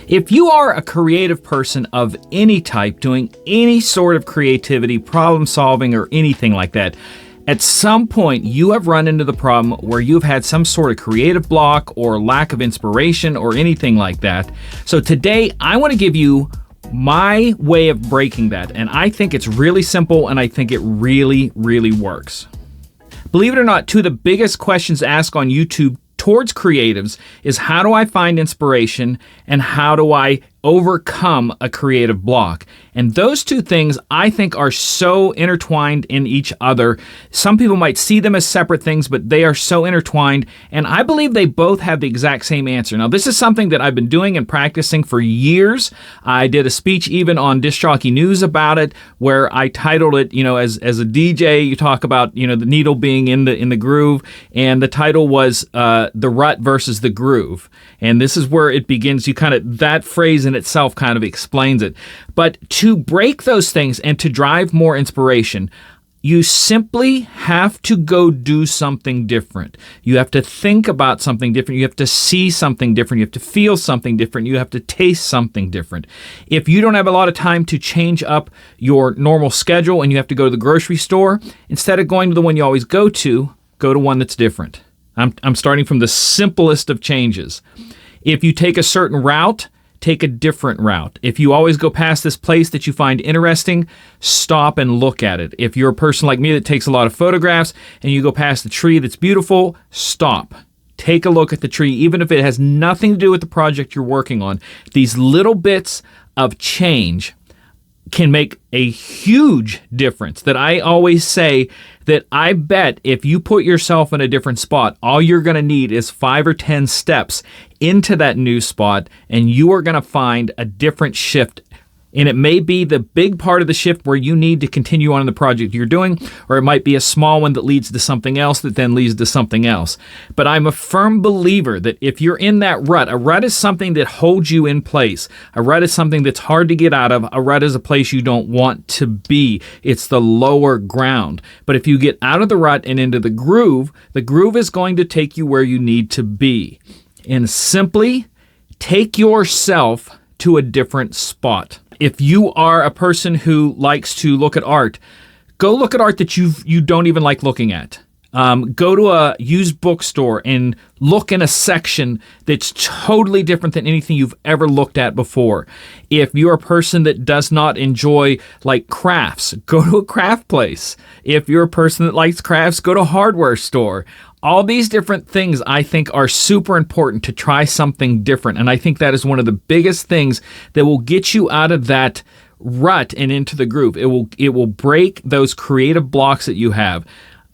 If you are a creative person of any type, doing any sort of creativity, problem solving, or anything like that, at some point you have run into the problem where you've had some sort of creative block or lack of inspiration or anything like that. So today I want to give you my way of breaking that, and I think it's really simple, and I think it really, really works. Believe it or not, two of the biggest questions asked on YouTube towards creatives is how do I find inspiration and how do I overcome a creative block? And those two things I think are so intertwined in each other. Some people might see them as separate things, but they are so intertwined, and I believe they both have the exact same answer. Now, this is something that I've been doing and practicing for years. I did a speech even on Disc Jockey News about it, where I titled it, as a DJ, you talk about, the needle being in the groove, and the title was The Rut versus the Groove. And this is where it begins. That phrase in itself kind of explains it. But to break those things and to drive more inspiration, you simply have to go do something different. You have to think about something different. You have to see something different. You have to feel something different. You have to taste something different. If you don't have a lot of time to change up your normal schedule and you have to go to the grocery store, instead of going to the one you always go to one that's different. I'm starting from the simplest of changes. If you take a certain route, take a different route. If you always go past this place that you find interesting, stop and look at it. If you're a person like me that takes a lot of photographs and you go past the tree that's beautiful, stop. Take a look at the tree, even if it has nothing to do with the project you're working on. These little bits of change can make a huge difference. That I always say that I bet if you put yourself in a different spot, all you're going to need is 5 or 10 steps into that new spot, and you are going to find a different shift. And it may be the big part of the shift where you need to continue on in the project you're doing, or it might be a small one that leads to something else that then leads to something else. But I'm a firm believer that if you're in that rut, a rut is something that holds you in place. A rut is something that's hard to get out of. A rut is a place you don't want to be. It's the lower ground. But if you get out of the rut and into the groove is going to take you where you need to be. And simply take yourself to a different spot. If you are a person who likes to look at art, go look at art that you don't even like looking at. Go to a used bookstore and look in a section that's totally different than anything you've ever looked at before. If you're a person that does not enjoy crafts, go to a craft place. If you're a person that likes crafts, go to a hardware store. All these different things I think are super important to try something different. And I think that is one of the biggest things that will get you out of that rut and into the groove. It will break those creative blocks that you have.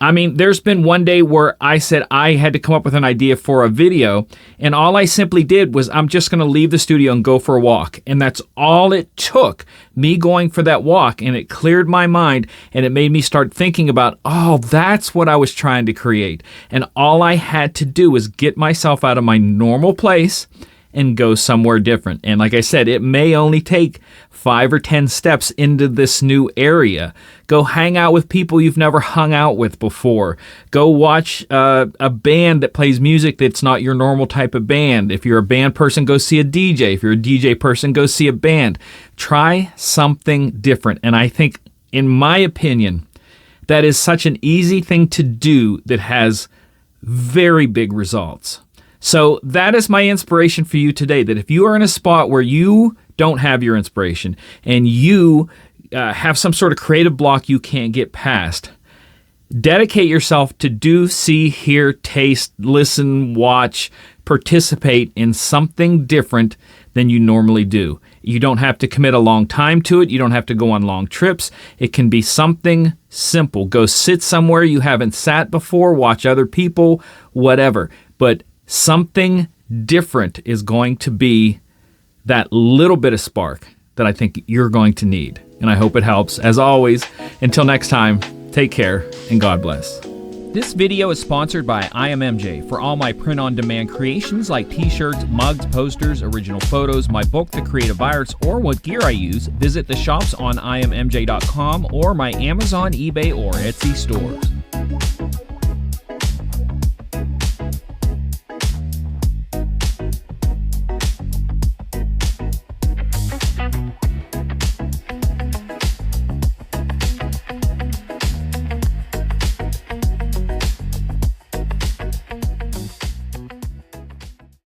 I mean, there's been one day where I said I had to come up with an idea for a video, and all I simply did was I'm just going to leave the studio and go for a walk. And that's all it took, me going for that walk, and it cleared my mind, and it made me start thinking about, that's what I was trying to create. And all I had to do was get myself out of my normal place and go somewhere different. And like I said, it may only take 5 or 10 steps into this new area. Go hang out with people you've never hung out with before. Go watch a band that plays music that's not your normal type of band. If you're a band person, go see a DJ. If you're a DJ person, go see a band. Try something different. And I think, in my opinion, that is such an easy thing to do that has very big results. So that is my inspiration for you today, that if you are in a spot where you don't have your inspiration and you have some sort of creative block you can't get past, dedicate yourself to do, see, hear, taste, listen, watch, participate in something different than you normally do. You don't have to commit a long time to it. You don't have to go on long trips. It can be something simple. Go sit somewhere you haven't sat before, watch other people, whatever. But something different is going to be that little bit of spark that I think you're going to need. And I hope it helps. As always, until next time, take care and God bless. This video is sponsored by immj. For all my print-on-demand creations like t-shirts, mugs, posters, original photos, my book, The Creative Arts, or what gear I use, visit the shops on immj.com or my Amazon, eBay, or Etsy stores.